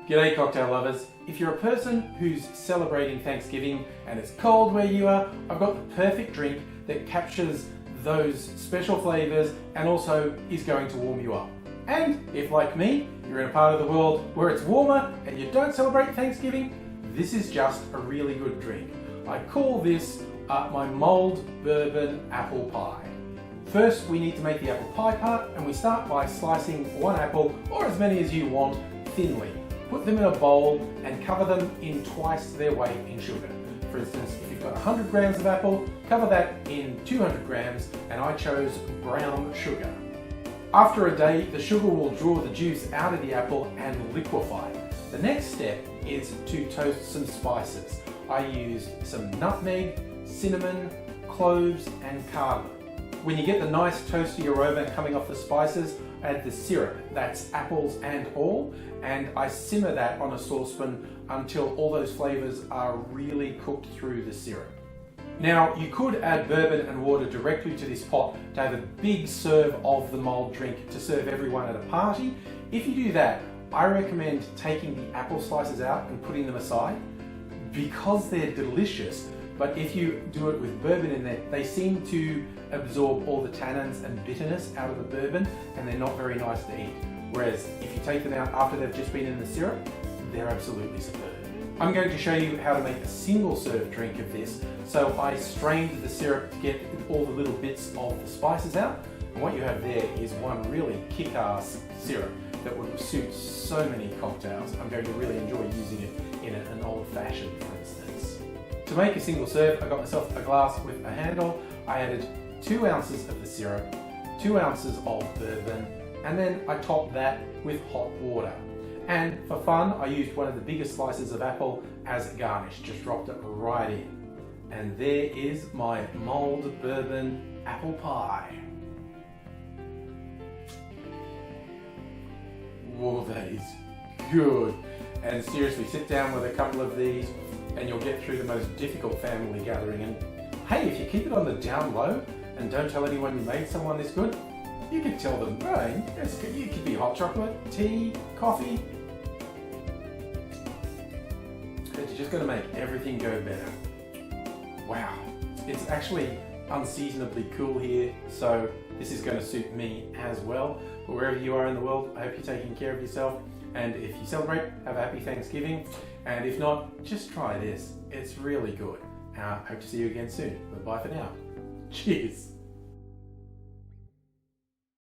G'day cocktail lovers. If you're a person who's celebrating Thanksgiving and it's cold where you are, I've got the perfect drink that captures those special flavors and also is going to warm you up. And if, like me, you're in a part of the world where it's warmer and you don't celebrate Thanksgiving, this is just a really good drink. I call this my mulled bourbon apple pie. First, we need to make the apple pie part, and we start by slicing one apple, or as many as you want, thinly. Put them in a bowl and cover them in twice their weight in sugar. For instance, if you've got 100 grams of apple, cover that in 200 grams, and I chose brown sugar. After a day, the sugar will draw the juice out of the apple and liquefy. The next step is to toast some spices. I use some nutmeg, cinnamon, cloves, and cardamom. When you get the nice toasty aroma coming off the spices, add the syrup, that's apples and all, and I simmer that on a saucepan until all those flavors are really cooked through the syrup. Now, you could add bourbon and water directly to this pot to have a big serve of the mulled drink to serve everyone at a party. If you do that, I recommend taking the apple slices out and putting them aside because they're delicious. But if you do it with bourbon in there, they seem to absorb all the tannins and bitterness out of the bourbon, and they're not very nice to eat. Whereas if you take them out after they've just been in the syrup, they're absolutely superb. I'm going to show you how to make a single serve drink of this. So I strained the syrup to get all the little bits of the spices out. And what you have there is one really kick-ass syrup that would suit so many cocktails. I'm going to really enjoy using it in an old-fashioned, for instance. To make a single serve, I got myself a glass with a handle. I added 2 ounces of the syrup, 2 ounces of bourbon, and then I topped that with hot water. And for fun, I used one of the biggest slices of apple as a garnish, just dropped it right in. And there is my mulled bourbon apple pie. Whoa, that is good. And seriously, sit down with a couple of these and you'll get through the most difficult family gathering. And hey, if you keep it on the down low and don't tell anyone you made someone this good, you could tell them, oh, you could be hot chocolate, tea, coffee. It's just going to make everything go better. Wow, it's actually unseasonably cool here, so this is going to suit me as well. But wherever you are in the world, I hope you're taking care of yourself. And if you celebrate, have a happy Thanksgiving. And if not, just try this. It's really good. Hope to see you again soon. But bye for now. Cheers.